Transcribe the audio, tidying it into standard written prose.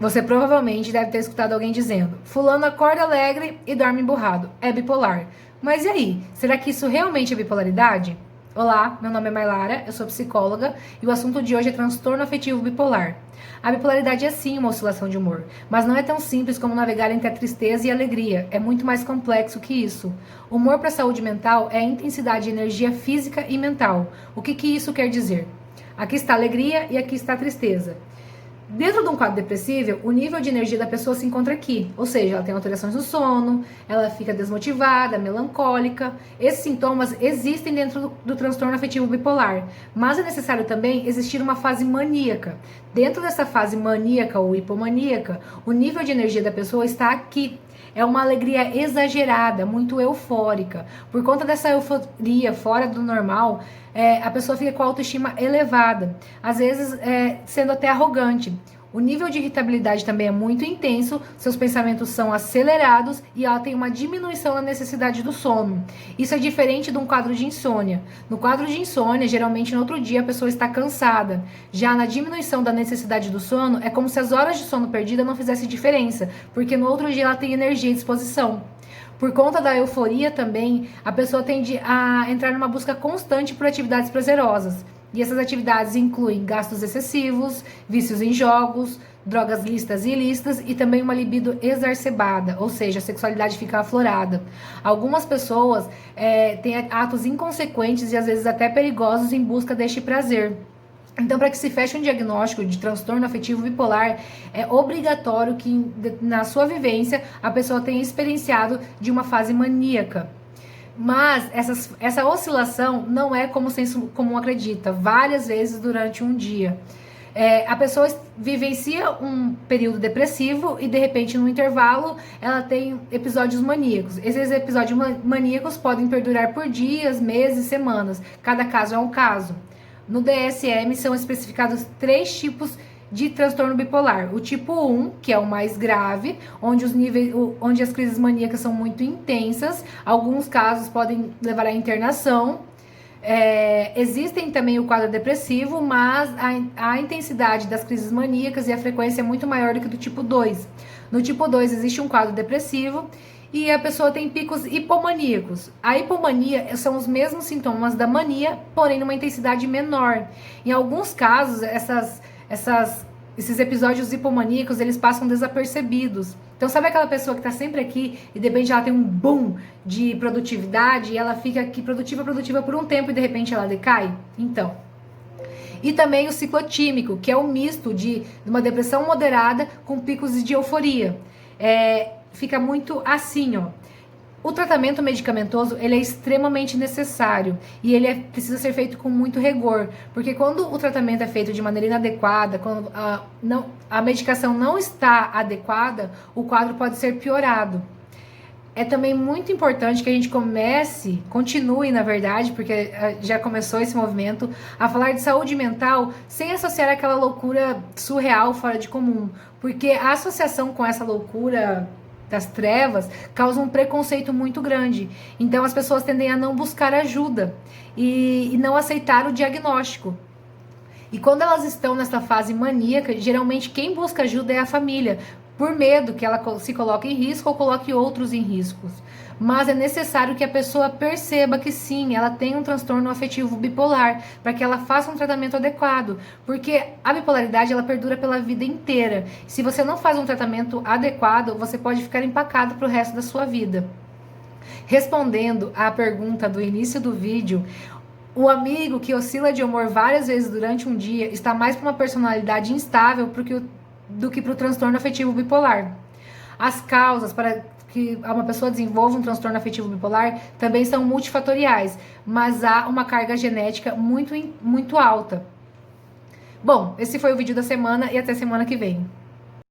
Você provavelmente deve ter escutado alguém dizendo: fulano acorda alegre e dorme emburrado, é bipolar. Mas e aí, será que isso realmente é bipolaridade? Olá, meu nome é Mailara, eu sou psicóloga e o assunto de hoje é transtorno afetivo bipolar. A bipolaridade é sim uma oscilação de humor, mas não é tão simples como navegar entre a tristeza e a alegria, é muito mais complexo que isso. Humor para a saúde mental é a intensidade de energia física e mental. O que isso quer dizer? Aqui está a alegria e aqui está a tristeza. Dentro de um quadro depressivo, o nível de energia da pessoa se encontra aqui, ou seja, ela tem alterações no sono, ela fica desmotivada, melancólica. Esses sintomas existem dentro do transtorno afetivo bipolar, mas é necessário também existir uma fase maníaca. Dentro dessa fase maníaca ou hipomaníaca, o nível de energia da pessoa está aqui. É uma alegria exagerada, muito eufórica. Por conta dessa euforia fora do normal, a pessoa fica com a autoestima elevada, às vezes sendo até arrogante. O nível de irritabilidade também é muito intenso, seus pensamentos são acelerados e ela tem uma diminuição na necessidade do sono. Isso é diferente de um quadro de insônia. No quadro de insônia, geralmente no outro dia a pessoa está cansada. Já na diminuição da necessidade do sono, é como se as horas de sono perdida não fizessem diferença, porque no outro dia ela tem energia e disposição. Por conta da euforia também, a pessoa tende a entrar numa busca constante por atividades prazerosas. E essas atividades incluem gastos excessivos, vícios em jogos, drogas lícitas e ilícitas e também uma libido exacerbada, ou seja, a sexualidade fica aflorada. Algumas pessoas têm atos inconsequentes e às vezes até perigosos em busca deste prazer. Então, para que se feche um diagnóstico de transtorno afetivo bipolar, é obrigatório que na sua vivência a pessoa tenha experienciado de uma fase maníaca. Mas essa oscilação não é como o senso comum acredita, várias vezes durante um dia. A pessoa vivencia um período depressivo e de repente no intervalo ela tem episódios maníacos. Esses episódios maníacos podem perdurar por dias, meses, semanas. Cada caso é um caso. No DSM são especificados 3 tipos de transtorno bipolar. O tipo 1, que é o mais grave, onde as crises maníacas são muito intensas. Alguns casos podem levar à internação. Existem também o quadro depressivo, mas a intensidade das crises maníacas e a frequência é muito maior do que do tipo 2. No tipo 2 existe um quadro depressivo e a pessoa tem picos hipomaníacos. A hipomania são os mesmos sintomas da mania, porém numa intensidade menor. Em alguns casos, esses episódios hipomaníacos, eles passam desapercebidos. Então, sabe aquela pessoa que está sempre aqui e de repente ela tem um boom de produtividade e ela fica aqui produtiva por um tempo e de repente ela decai? Então... E também o ciclotímico, que é o misto de uma depressão moderada com picos de euforia. Fica muito assim, ó. O tratamento medicamentoso, ele é extremamente necessário e ele precisa ser feito com muito rigor, porque quando o tratamento é feito de maneira inadequada, quando a medicação não está adequada, o quadro pode ser piorado. É também muito importante que a gente continue, na verdade, porque já começou esse movimento, a falar de saúde mental sem associar aquela loucura surreal, fora de comum. Porque a associação com essa loucura das trevas causa um preconceito muito grande. Então as pessoas tendem a não buscar ajuda e não aceitar o diagnóstico. E quando elas estão nessa fase maníaca, geralmente quem busca ajuda é a família, por medo que ela se coloque em risco ou coloque outros em riscos. Mas é necessário que a pessoa perceba que sim, ela tem um transtorno afetivo bipolar, para que ela faça um tratamento adequado, porque a bipolaridade ela perdura pela vida inteira. Se você não faz um tratamento adequado, você pode ficar empacado para o resto da sua vida. Respondendo à pergunta do início do vídeo, o amigo que oscila de humor várias vezes durante um dia está mais para uma personalidade instável do que para o transtorno afetivo bipolar. As causas para que uma pessoa desenvolva um transtorno afetivo bipolar também são multifatoriais, mas há uma carga genética muito, muito alta. Bom, esse foi o vídeo da semana e até semana que vem.